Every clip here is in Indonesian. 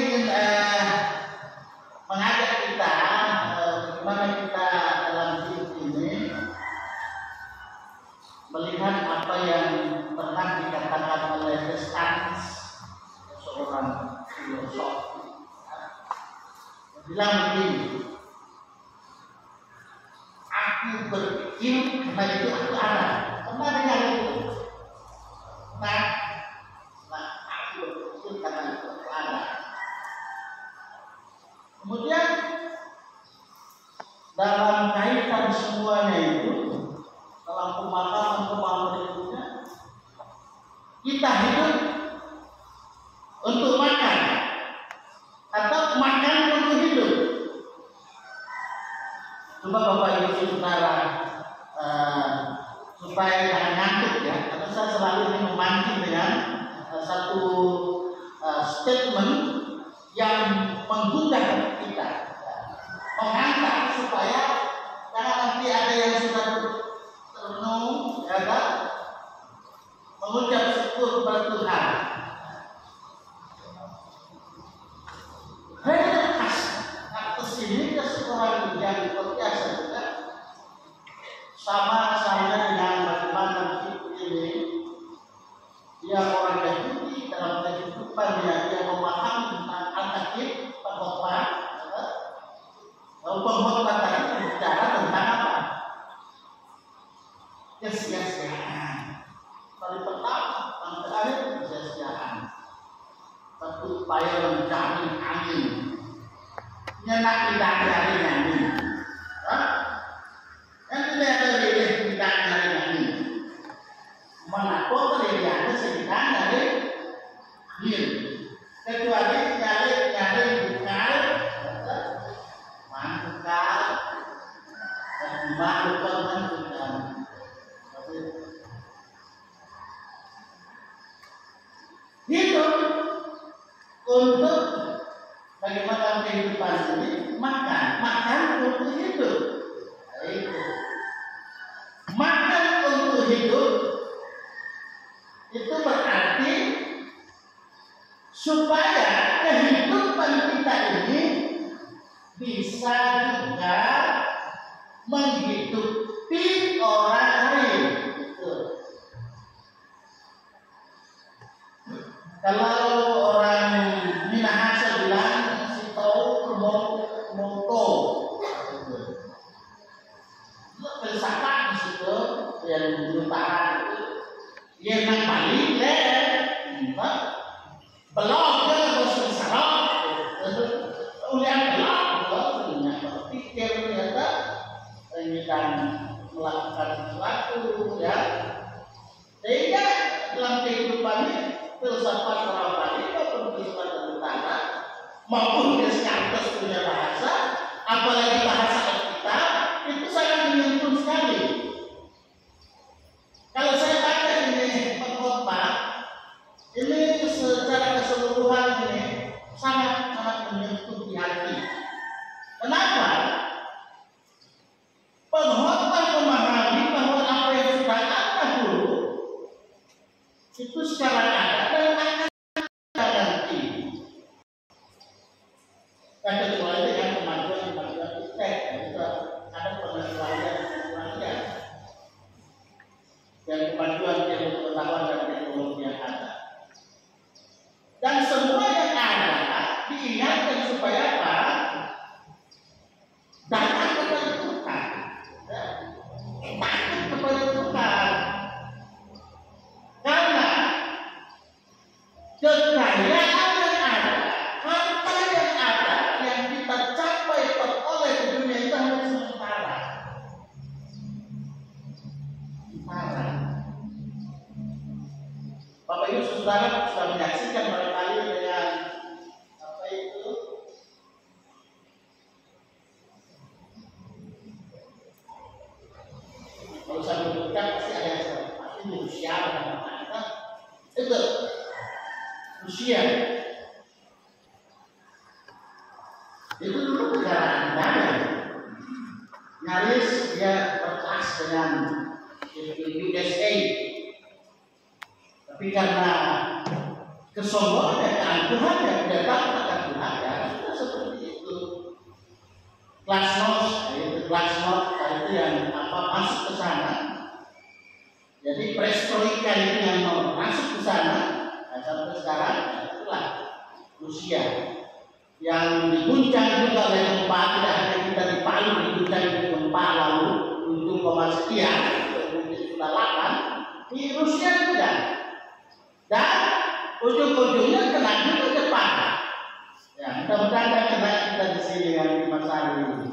ingin mengajak kita bagaimana kita dalam hidup ini melihat apa yang pernah dikatakan oleh Descartes, seorang filosof, bilang begini, aku berpikir karena itu aku ada. Pernah dengar itu? Nah, aku berpikir karena itu aku ada. Kemudian dalam kaitan semuanya itu, dalam pemahaman berikutnya, kita hidup untuk makan atau makan untuk hidup. Coba Bapak Ibu Saudara supaya jangan ngantuk ya, karena saya selalu ingin memancing dengan satu statement yang menggugah kita, mengangkat supaya karena nanti ada yang sudah terenung, ya kan, mengucap syukur kepada Tuhan. Atas ini seorang yang biasa juga sama saja dengan bagaimana hidup ini. Dia orang Yahudi dalam kehidupannya, dia memahami tentang Alkitab, pengkhotbah. Pengkhotbah tadi bicara tentang apa? Kesia-siaan. Kali pertama, yang terakhir kesia-siaan. Satu upaya mencari angin, nyenak tidak cari angin. Yang tidak ada lidah tidak cari angin. Mana kau terlihat sekitar dari angin. Kecuali nyari bukal, mangkal, mangkal. Hidup untuk bagaimana kehidupan ini, makan untuk hidup. Itu makan untuk hidup itu berarti supaya kehidupan kita ini bisa juga menghidupi orang lain. Kalau orang Minahasa bilang si tahu moto, filsafat di situ yang utara itu, dia nang balik belum ke bosan sarap, ulian belum berpikir ternyata ingin melakukan sesuatu ya, sehingga dalam kehidupan ini filsafat orang Bali maupun filsafat utara maupun Descartes punya bahasa, apalagi bahasa Alkitab itu sangat menyentuh sekali. Kalau saya baca ini pengkhotbah ini secara keseluruhan ini sangat menyentuh di hati. Kenapa? Pengkhotbah memahami bahwa apa yang sudah ada dulu itu sekarang ada dan akan ada nanti. Dan kecuali dengan kemajuan iptek, itu ada pengecualian dan kemajuan ilmu pengetahuan dan teknologi yang ada. Dan semua yang ada diingatkan supaya apa? Datang kepada Tuhan, takut kepada Tuhan. Karena kekayaan yang ada, harta yang ada, yang kita capai peroleh di dunia itu hanya sementara. Bapak Ibu Saudara sudah menyaksikan barangkali dengan apa itu kalau saya menyebutkan pasti ada pasti Rusia dan apa itu Rusia itu dulu negara nyaris dia berkelas dengan USA. Tapi karena kesombongan dan keangkuhan yang tidak tahu kata Tuhan, glasnost, itu glasnost itu yang masuk ke sana. Jadi perestroika itu yang masuk ke sana. Nah, sampai sekarang itulah Rusia yang diguncang juga oleh gempa. Tidak hanya kita di Palu diguncang oleh gempa lalu 7, sekian, mungkin sudah 8 di Rusia juga. Dan ujung-ujungnya kena juga Jepang. Ya, mudah-mudahan kena kita di sini yang di masa hari ini.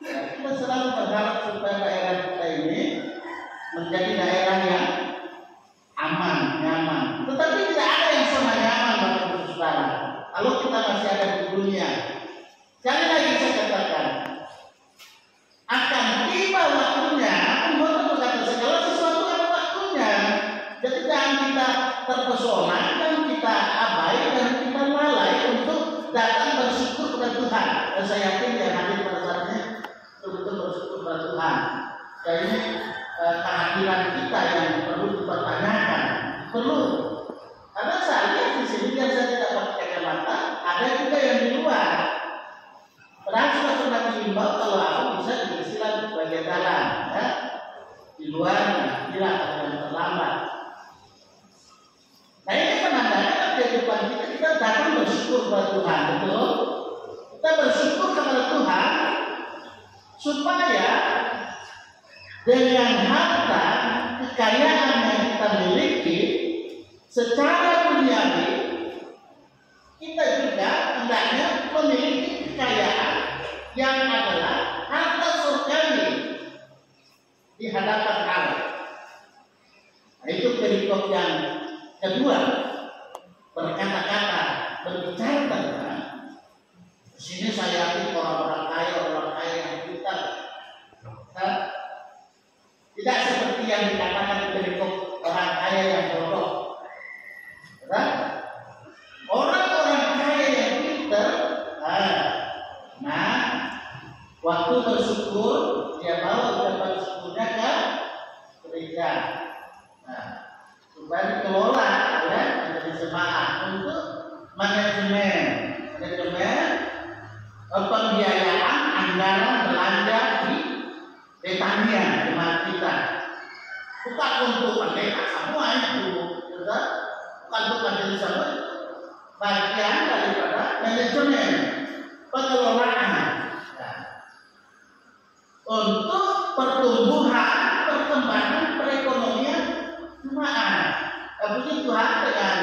Ya, kita selalu berharap supaya daerah kita ini menjadi daerah yang aman, nyaman. Tetapi tidak ada yang sama nyaman, Bapak Ibu Saudara. Kalau kita masih ada di dunia, sekali lagi saya katakan, akan tiba waktunya. Umur berkata segala sesuatu ada waktunya. Jadi jangan kita terpesona, dan kita abai, dan kita lalai untuk datang bersyukur kepada Tuhan. Dan saya yakin yang hadir pada saat ini betul-betul bersyukur kepada Tuhan. Dan ini kehadiran kita yang perlu dipertanyakan, perlu. Karena saya lihat di sini yang saya tidak pakai kacamata, ada juga yang di luar. Padahal sudah pernah diimbau kalau aku bisa diistilah sebagai jalan, ya. Di luar, tidak akan terlambat. Nah ini menandakan kehidupan kita datang bersyukur kepada Tuhan, betul? Kita bersyukur kepada Tuhan supaya dengan harta kekayaan yang kita miliki secara duniawi, kita juga hendaknya memiliki kekayaan yang adalah harta surgawi di hadapan Allah. Nah, itu perikop yang kedua, berkata-kata, berbicara tentang. Di sini saya yakin orang kaya yang pintar. Tidak seperti yang dikatakan di perikop orang kaya yang bodoh. Orang-orang kaya yang pintar, waktu bersyukur dia bawa ucapan syukurnya ke gereja. Supaya dikelola oleh menjadi jemaat untuk manajemen pembiayaan anggaran belanja di Betania jemaat kita. Bukan untuk pendeta semua itu, bukan untuk majelis semua, bagian daripada manajemen pengelolaan untuk pertumbuhan perkembangan perekonomian jemaat. Puji Tuhan dengan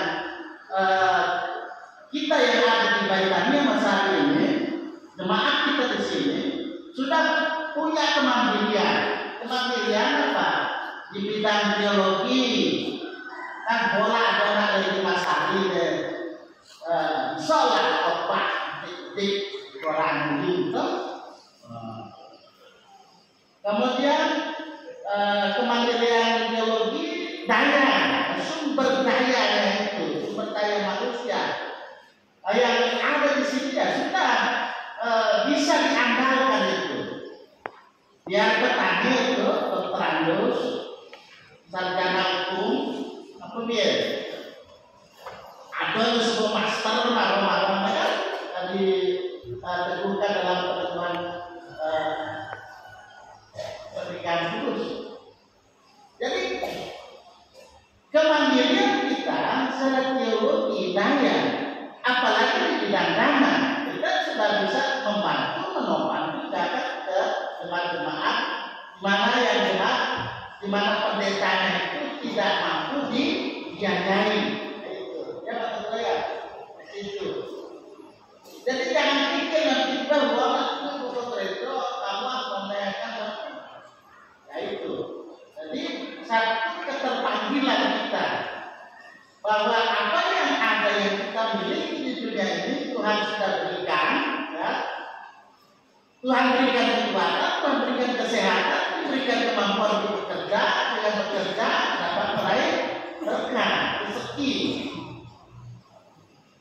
kita yang ada di Betania masa hari ini, jemaat kita di sini sudah punya kemandirian. Kemandirian apa? Di bidang teologi. Kan bola ada anak dari Mas Hari sholat khotbah di Quran itu. Kemudian kemandirian teologi, daya, sumber daya itu, sumber daya manusia yang ada di sini ya sudah bisa diandalkan itu. Biar petani itu Dr. Andus, sarjana hukum, apa dia? Ada sebuah master malam-malam kan diteguhkan dalam pertemuan pernikahan kudus. Jadi kemandirian kita secara teologi daya, apalagi di bidang dana, kita sudah bisa membantu menopang juga ke jemaat-jemaat mana yang jemaat di mana pendetanya itu tidak mampu dibiayai. Itu ya Pak saya itu. Jadi jangan pikir nanti bahwa itu Retro kamu membayarkan ya itu. Jadi satu keterpanggilan kita bahwa apa yang ada yang kita miliki di dunia ini Tuhan sudah berikan, ya. Tuhan berikan kekuatan, Tuhan berikan kesehatan, berikan kemampuan untuk bekerja, dengan bekerja dapat meraih berkah, rezeki.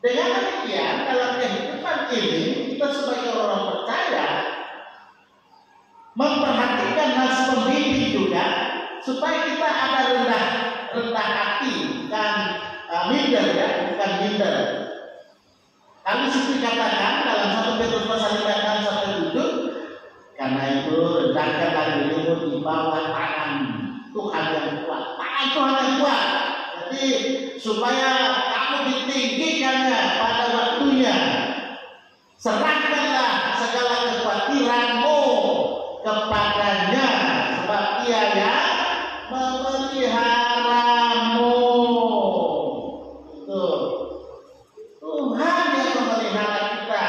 Dengan demikian, dalam kehidupan ini kita sebagai orang percaya memperhatikan nas pembimbing juga supaya kita ada rendah hati dan minder ya, bukan minder. Kali suci katakan dalam 1 Petrus pasal 5 sampai 7, itu rendahkan dirimu di bawah tangan Tuhan yang kuat. Tangan Tuhan yang kuat. Jadi supaya kamu ditinggikannya pada waktunya. Serahkanlah segala kekhawatiranmu kepadanya, sebab Dia yang memeliharamu. Itu Tuhan yang memelihara kita.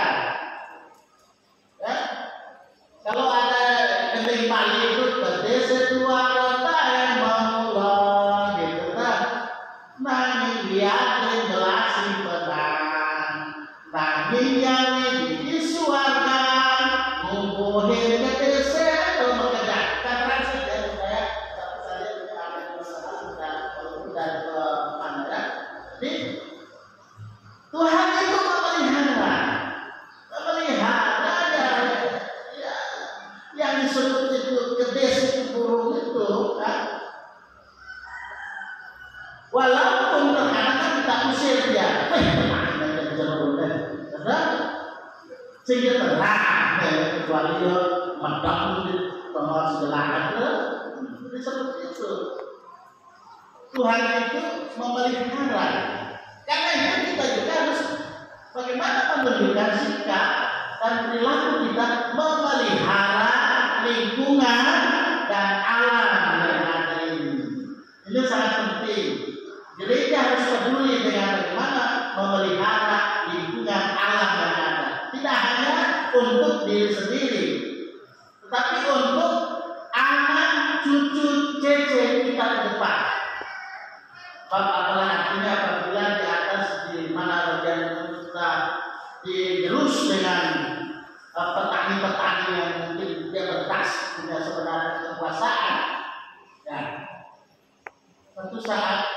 Ya? Kalau ada kening Bali itu desa dua kota yang mengulang gitu kan. Nanging lihat jelasin pedang, nanging yang disuarakan, ngubuhin ke desa itu mengejar. Karena saja supaya satu saja tidak ada masalah dan ke mana ya. Jadi Tuhan itu memelihara ya, yang disebut itu kedes itu burung itu kan. Walaupun terkadang kita usir dia, sehingga terang kecuali dia mendam di bawah segala itu seperti itu. Tuhan itu memelihara. Karena itu kita juga harus bagaimana menunjukkan sikap dan perilaku kita memelihara lingkungan dan alam yang ada ini. Ini sangat penting. Gereja harus peduli dengan bagaimana memelihara lingkungan alam yang ada. Tidak hanya untuk diri sendiri, tetapi untuk anak, cucu, cece kita ke depan. Apalah artinya apabila di atas di mana bagian kita digerus dengan petani-petani yang mungkin dia bertas punya sebenarnya kekuasaan, ya suatu saat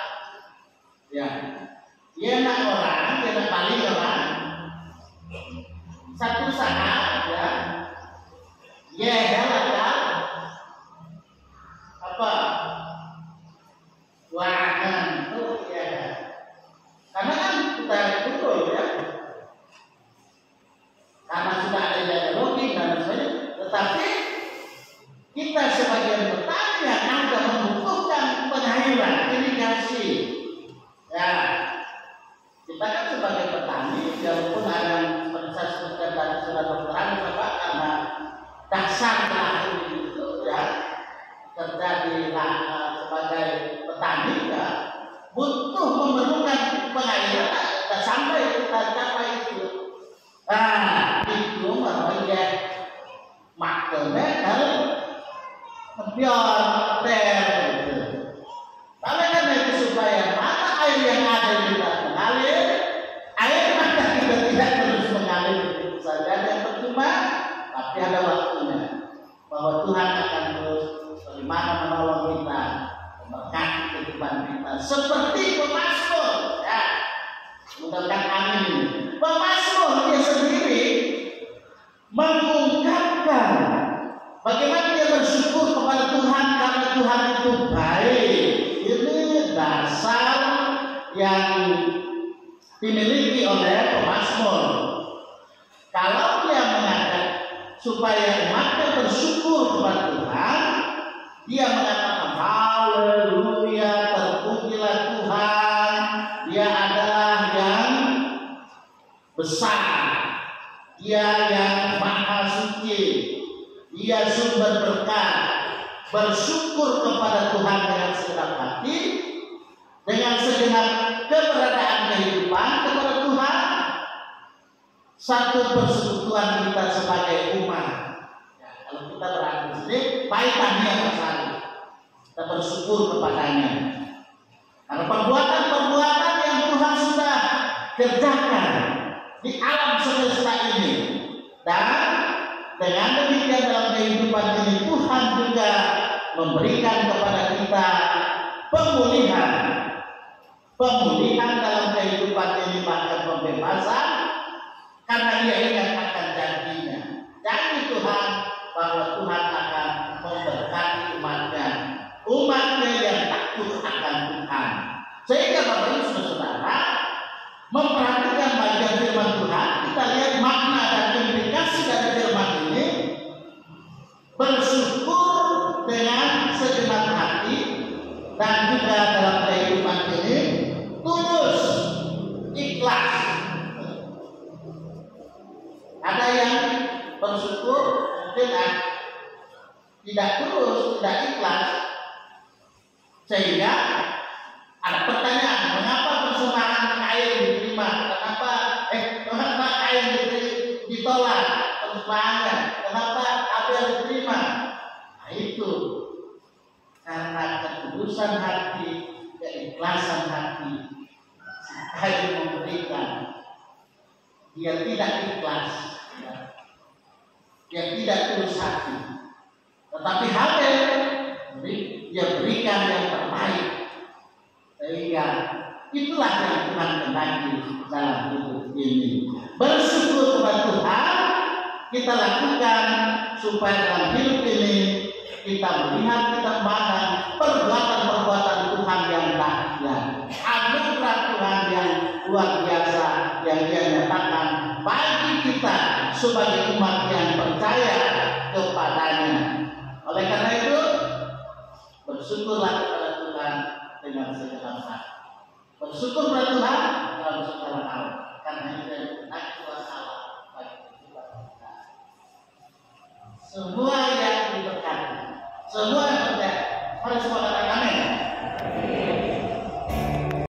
ya dia nak orang, dia nak paling orang, satu saat ya dia helah apa warangan itu ya, karena kan kita betul ya, karena sudah ada ideologi dan sebagainya, tetapi kita sebagai petani yang ada membutuhkan pengairan, irigasi ya. Kita kan sebagai petani walaupun ada yang saya sebutkan tadi sudah berperan karena dasar lahir itu ya terjadi sebagai petani ya butuh memerlukan pengairan dan sampai kita capai itu. Nah itu makanya makanya kalau biar ter tapi kan itu supaya mata air yang ada kita mengalir, air mata kita tidak terus mengalir begitu saja yang percuma, tapi ada waktunya bahwa Tuhan akan terus bagaimana menolong kita, memberkati kehidupan kita seperti pemazmur ya. Mudah-mudahan amin. Pemazmur dia sendiri mengungkapkan bagaimana dia bersyukur kepada Tuhan karena Tuhan itu baik. Ini dasar yang dimiliki oleh pemazmur. Kalau dia mengatakan supaya umatnya bersyukur kepada Tuhan, dia mengatakan haleluya, terpujilah Tuhan, Dia adalah yang besar, Dia yang maha suci, Dia sumber berkat. Bersyukur kepada Tuhan dengan segenap hati, dengan segenap keberadaan kehidupan kepada Tuhan. Satu persekutuan kita sebagai umat ya, kalau kita berada di sini baik tadi yang bersatu, kita bersyukur kepadanya karena perbuatan-perbuatan yang Tuhan sudah kerjakan di alam semesta ini, dan dengan demikian dalam kehidupan ini Tuhan juga memberikan kepada kita pemulihan dalam kehidupan ini, bahkan pembebasan, karena Dia ingat akan janjinya. Janji Tuhan bahwa Tuhan akan memberkati umatnya yang takut akan Tuhan. Sehingga Bapak Ibu Saudara memperhatikan bagian firman Tuhan, kita lihat makna dan implikasi dari firman ini bersyukur, mungkin tidak tulus, tidak ikhlas, sehingga ada pertanyaan, mengapa persembahan kain diterima, kenapa kain ditolak persembahannya, kenapa apa yang diterima? Nah, itu karena ketulusan hati, keikhlasan hati. Kain memberikan, dia tidak ikhlas, dia tidak tulus hati, tetapi Habel dia berikan yang terbaik, sehingga itulah yang Tuhan kehendaki dalam hidup ini. Bersyukur kepada Tuhan kita lakukan supaya dalam hidup ini kita melihat, kita memandang perbuatan-perbuatan Tuhan yang dahsyat, anugerah Tuhan yang luar biasa yang Dia nyatakan bagi kita sebagai umat yang percaya kepadanya. Oleh karena itu, bersyukurlah kepada Tuhan dengan segala hal. Bersyukur kepada Tuhan dalam segala hal. Karena itu